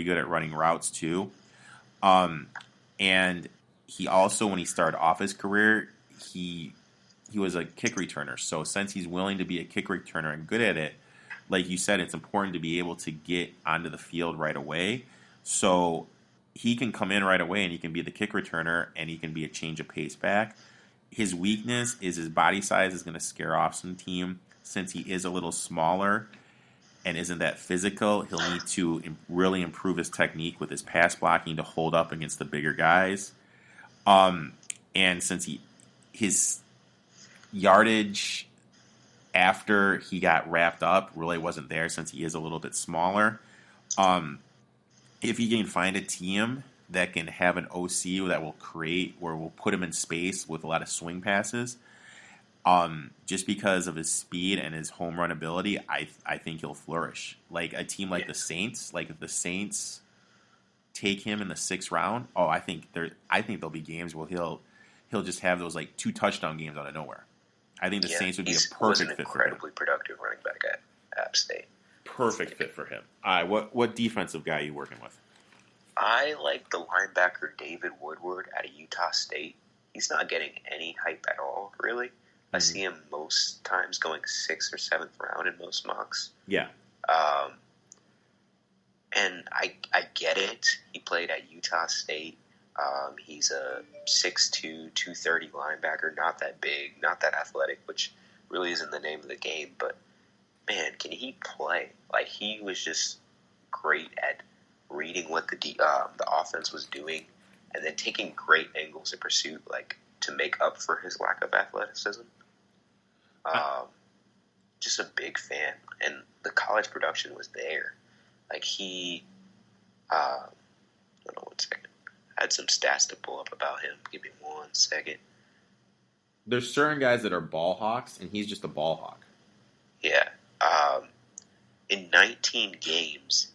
pretty good at running routes too. And he also, when he started off his career, he was a kick returner. So since he's willing to be a kick returner and good at it, like you said, it's important to be able to get onto the field right away. So he can come in right away and he can be the kick returner and he can be a change of pace back. His weakness is his body size is going to scare off some team. Since he is a little smaller and isn't that physical, he'll need to really improve his technique with his pass blocking to hold up against the bigger guys. And since his yardage after he got wrapped up really wasn't there since he is a little bit smaller. If he can find a team that can have an OC that will create where we'll put him in space with a lot of swing passes, just because of his speed and his home run ability, I think he'll flourish. Like a team like the Saints, like if the Saints take him in the 6th round, I think there'll be games where he'll just have those like 2 touchdown games out of nowhere. I think the Saints would be a perfect fit for him. Incredibly productive running back at App State. Perfect fit for him. All right, what defensive guy are you working with? I like the linebacker David Woodward out of Utah State. He's not getting any hype at all, really. I see him most times going 6th or 7th round in most mocks. Yeah. And I get it. He played at Utah State. He's a 6'2", 230 linebacker, not that big, not that athletic, which really isn't the name of the game. But, man, can he play? Like, he was just great at reading what the offense was doing and then taking great angles in pursuit, like, to make up for his lack of athleticism. Just a big fan. And the college production was there. Like, he, hold on 1 second. I had some stats to pull up about him. Give me 1 second. There's certain guys that are ball hawks, and he's just a ball hawk. Yeah. In 19 games,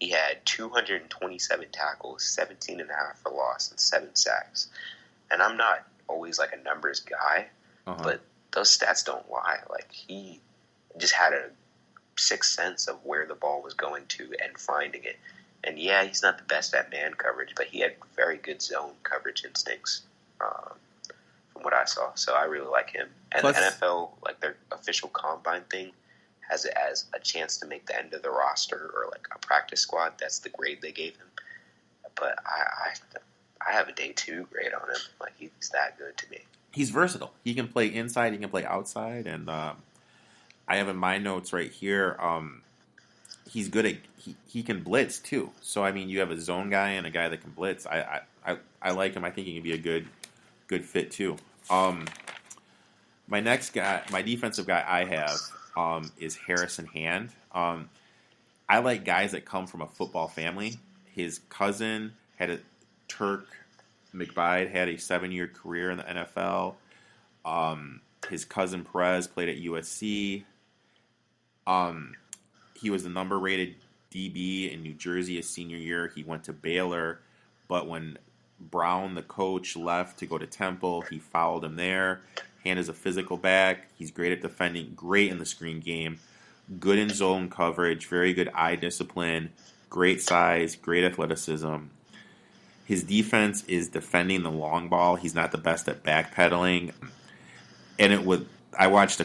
he had 227 tackles, 17 and a half for loss, and 7 sacks. And I'm not always like a numbers guy, but those stats don't lie. Like, he just had a sixth sense of where the ball was going to and finding it. And yeah, he's not the best at man coverage, but he had very good zone coverage instincts from what I saw. So I really like him. And plus, the NFL, like their official combine thing, has it as a chance to make the end of the roster or like a practice squad. That's the grade they gave him. But I have a day 2 grade on him. Like, he's that good to me. He's versatile. He can play inside. He can play outside. And I have in my notes right here, he's good at he can blitz too. So I mean, you have a zone guy and a guy that can blitz. I like him. I think he can be a good fit too. My next guy, my defensive guy I have is Harrison Hand. I like guys that come from a football family. His cousin Turk McBride had a 7-year career in the NFL. His cousin Perez played at USC. He was the number rated DB in New Jersey his senior year. He went to Baylor, but when Brown, the coach, left to go to Temple, he followed him there. Hand is a physical back. He's great at defending, great in the screen game, good in zone coverage, very good eye discipline, great size, great athleticism. His defense is defending the long ball. He's not the best at backpedaling. And I watched a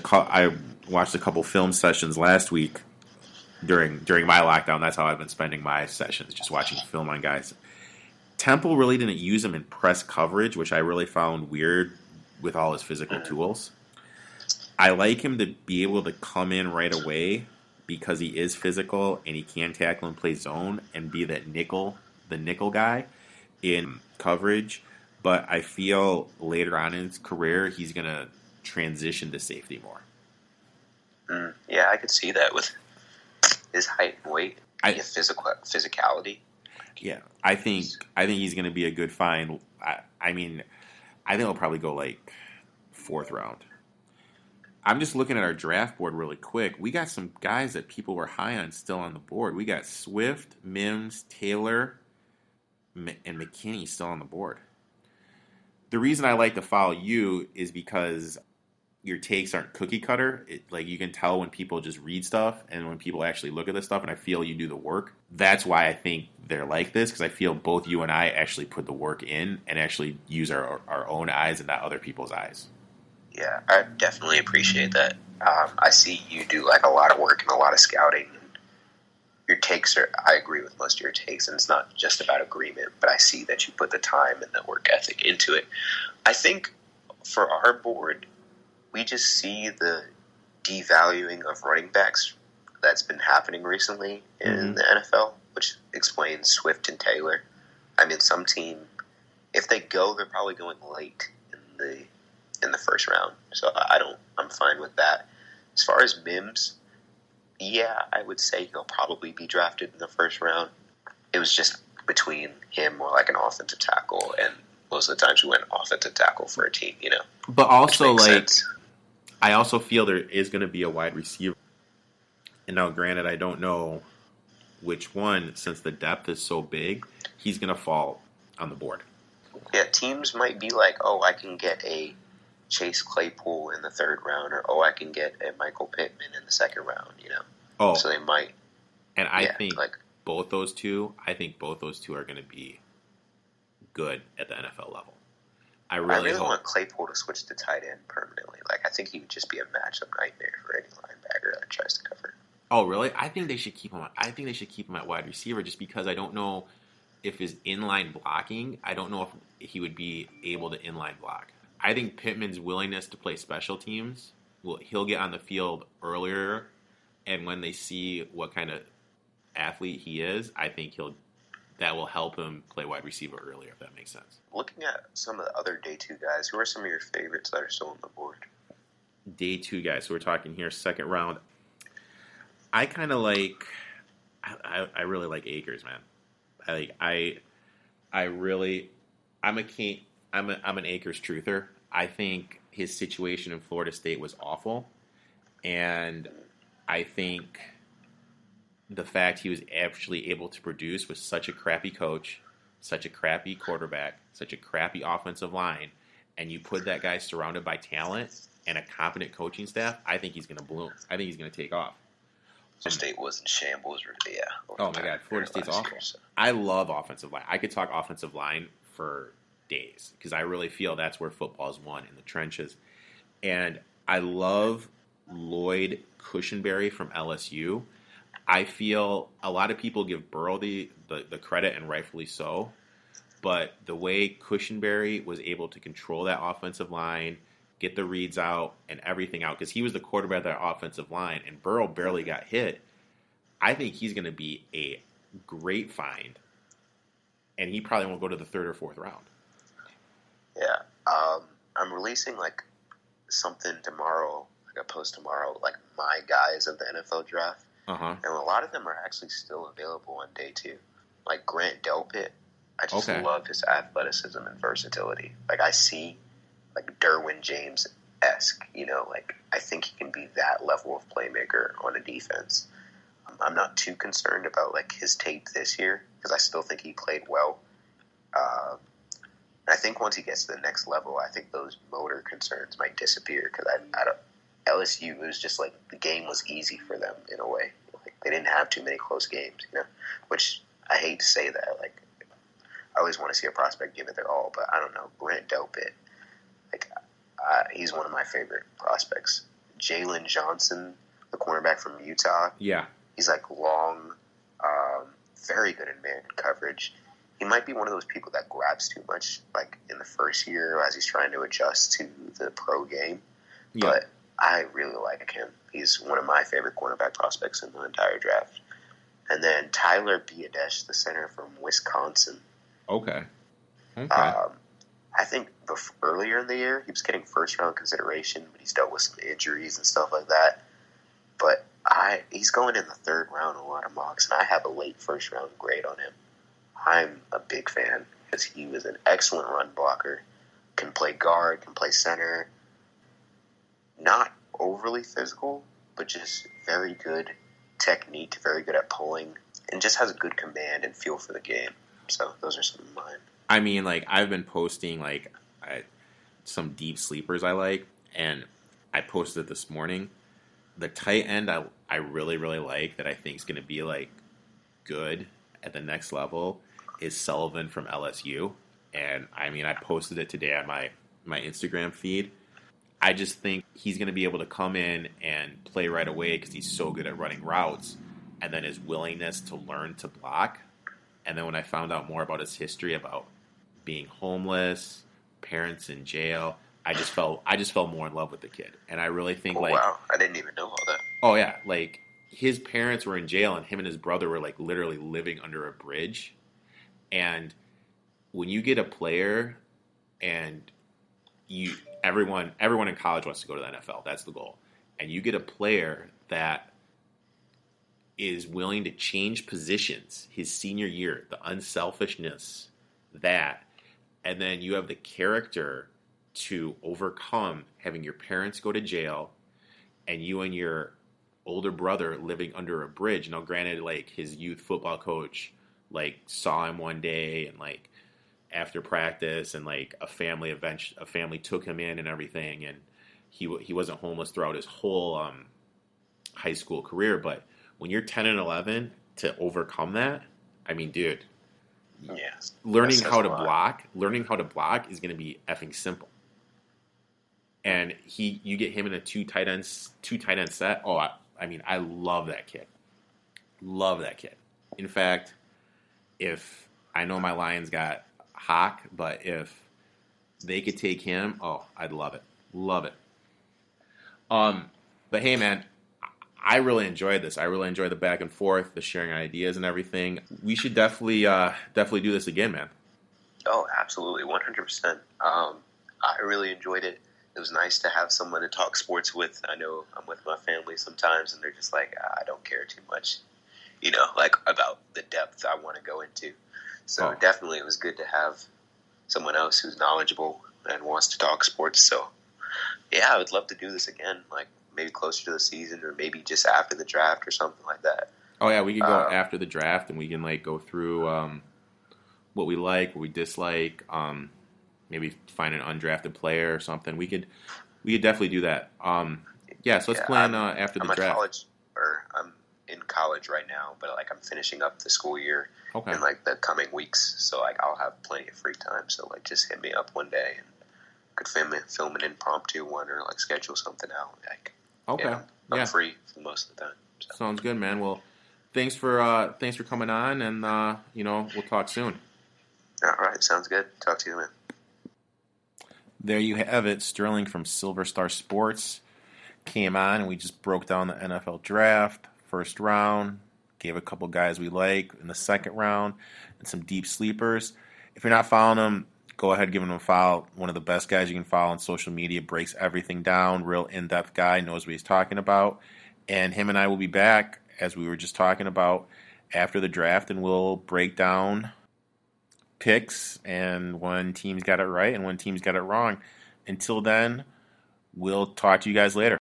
couple film sessions last week during my lockdown. That's how I've been spending my sessions, just watching film on guys. Temple really didn't use him in press coverage, which I really found weird with all his physical tools. I like him to be able to come in right away because he is physical and he can tackle and play zone and be the nickel guy in coverage. But I feel later on in his career, he's going to transition to safety more. Yeah, I could see that with his height and weight, physicality. Yeah, I think he's going to be a good find. I think he'll probably go like 4th round. I'm just looking at our draft board really quick. We got some guys that people were high on still on the board. We got Swift, Mims, Taylor, and McKinney still on the board. The reason I like to follow you is because your takes aren't cookie cutter. Like you can tell when people just read stuff and when people actually look at this stuff, and I feel you do the work. That's why I think they're like this, because I feel both you and I actually put the work in and actually use our own eyes and not other people's eyes. Yeah, I definitely appreciate that. I see you do like a lot of work and a lot of scouting. And your takes are, I agree with most of your takes, and it's not just about agreement, but I see that you put the time and the work ethic into it. I think for our board, we just see the devaluing of running backs that's been happening recently in the NFL, which explains Swift and Taylor. I mean, some team, if they go, they're probably going late in the first round. So I'm fine with that. As far as Mims, yeah, I would say he'll probably be drafted in the first round. It was just between him or like an offensive tackle, and most of the times we went offensive tackle for a team, you know. But also, like, sense. I also feel there is going to be a wide receiver. And now, granted, I don't know which one, since the depth is so big, he's going to fall on the board. Yeah, teams might be like, oh, I can get a Chase Claypool in the third round, or oh, I can get a Michael Pittman in the second round, you know. Oh, so they might. And I think both those two are going to be good at the NFL level. I really want Claypool to switch to tight end permanently. Like, I think he would just be a matchup nightmare for any linebacker that tries to cover. Oh, really? I think they should keep him. I think they should keep him at wide receiver, just because I don't know if his inline blocking. I don't know if he would be able to inline block. I think Pittman's willingness to play special teams, he'll get on the field earlier, and when they see what kind of athlete he is, I think that will help him play wide receiver earlier, if that makes sense. Looking at some of the other day 2 guys, who are some of your favorites that are still on the board? Day 2 guys. So we're talking here second round. I kind of like. I really like Akers, man. I'm an Akers truther. I think his situation in Florida State was awful, and I think the fact he was actually able to produce with such a crappy coach, such a crappy quarterback, such a crappy offensive line, and you put that guy surrounded by talent and a competent coaching staff, I think he's going to bloom. I think he's going to take off. Florida State was in shambles, yeah. Oh my God, Florida State's awful. Year, so. I love offensive line. I could talk offensive line for days, because I really feel that's where football is won, in the trenches. And I love Lloyd Cushenberry from LSU. I feel a lot of people give Burrow the credit, and rightfully so, but the way Cushenberry was able to control that offensive line, get the reads out and everything out, because he was the quarterback of that offensive line, and Burrow barely got hit. I think he's going to be a great find, and he probably won't go to the third or fourth round. Yeah. I'm releasing, like, something tomorrow, like a post tomorrow, like my guys of the NFL draft. Uh-huh. And a lot of them are actually still available on day 2. Like Grant Delpit, I just love his athleticism and versatility. Like, I see, like, Derwin James-esque, you know, like, I think he can be that level of playmaker on a defense. I'm not too concerned about, like, his tape this year, because I still think he played well. And I think once he gets to the next level, I think those motor concerns might disappear, because I don't. LSU, it was just like the game was easy for them in a way. Like, they didn't have too many close games, you know. Which I hate to say that. Like, I always want to see a prospect give it their all, but I don't know. Grant Delpit, like, he's one of my favorite prospects. Jalen Johnson, the cornerback from Utah. Yeah, he's like long, very good in man coverage. He might be one of those people that grabs too much, like in the first year as he's trying to adjust to the pro game. Yeah. But I really like him. He's one of my favorite cornerback prospects in the entire draft. And then Tyler Biadasz, the center from Wisconsin. Okay. I think earlier in the year, he was getting first-round consideration, but he's dealt with some injuries and stuff like that. But he's going in the third round in a lot of mocks, and I have a late first-round grade on him. I'm a big fan, because he was an excellent run blocker, can play guard, can play center. Not overly physical, but just very good technique, very good at pulling, and just has a good command and feel for the game. So those are some of mine. I mean, like, I've been posting, like, some deep sleepers I like, and I posted it this morning. The tight end I really, really like that I think is going to be like good at the next level is Sullivan from LSU. And I mean, I posted it today on my Instagram feed. I just think he's going to be able to come in and play right away because he's so good at running routes. And then his willingness to learn to block. And then when I found out more about his history about being homeless, parents in jail, I just fell more in love with the kid. And I really think wow, I didn't even know all that. oh yeah, like his parents were in jail and him and his brother were like literally living under a bridge. And when you get a player and everyone in college wants to go to the NFL, that's the goal. And you get a player that is willing to change positions his senior year, the unselfishness, that, and then you have the character to overcome having your parents go to jail and you and your older brother living under a bridge. Now, granted, like his youth football coach, like saw him one day and like after practice and like a family took him in and everything, and he wasn't homeless throughout his whole high school career. But when you're 10 and 11 to overcome that, I mean, dude, learning how to block is going to be effing simple. And you get him in a two tight end set. Oh, I mean, I love that kid. Love that kid. In fact, if I know my Lions got Hawk, but if they could take him, oh, I'd love it. Love it. But hey, man, I really enjoyed this. I really enjoyed the back and forth, the sharing ideas and everything. We should definitely do this again, man. Oh, absolutely, 100%. I really enjoyed it. It was nice to have someone to talk sports with. I know I'm with my family sometimes, and they're just like, I don't care too much, like about the depth I want to go into. So definitely it was good to have someone else who's knowledgeable and wants to talk sports. So, yeah, I would love to do this again, like maybe closer to the season or maybe just after the draft or something like that. Oh, yeah, we could go after the draft and we can like go through what we like, what we dislike, maybe find an undrafted player or something. We could definitely do that. Yeah, so let's plan after the draft. I'm in college right now, but like I'm finishing up the school year in like the coming weeks, so like I'll have plenty of free time. So like just hit me up one day and could film an impromptu one or like schedule something out. Like I'm free for most of the time. So. Sounds good, man. Well, thanks for coming on, and we'll talk soon. All right, sounds good. Talk to you, man. There you have it. Sterling from Silver Star Sports came on, and we just broke down the NFL draft, first round, gave a couple guys we like in the second round, and some deep sleepers. If you're not following them, go ahead, give him a follow. One of the best guys you can follow on social media, breaks everything down, real in-depth guy, knows what he's talking about. And him and I will be back, as we were just talking about, after the draft, and we'll break down picks and when teams got it right and when teams got it wrong. Until then, we'll talk to you guys later.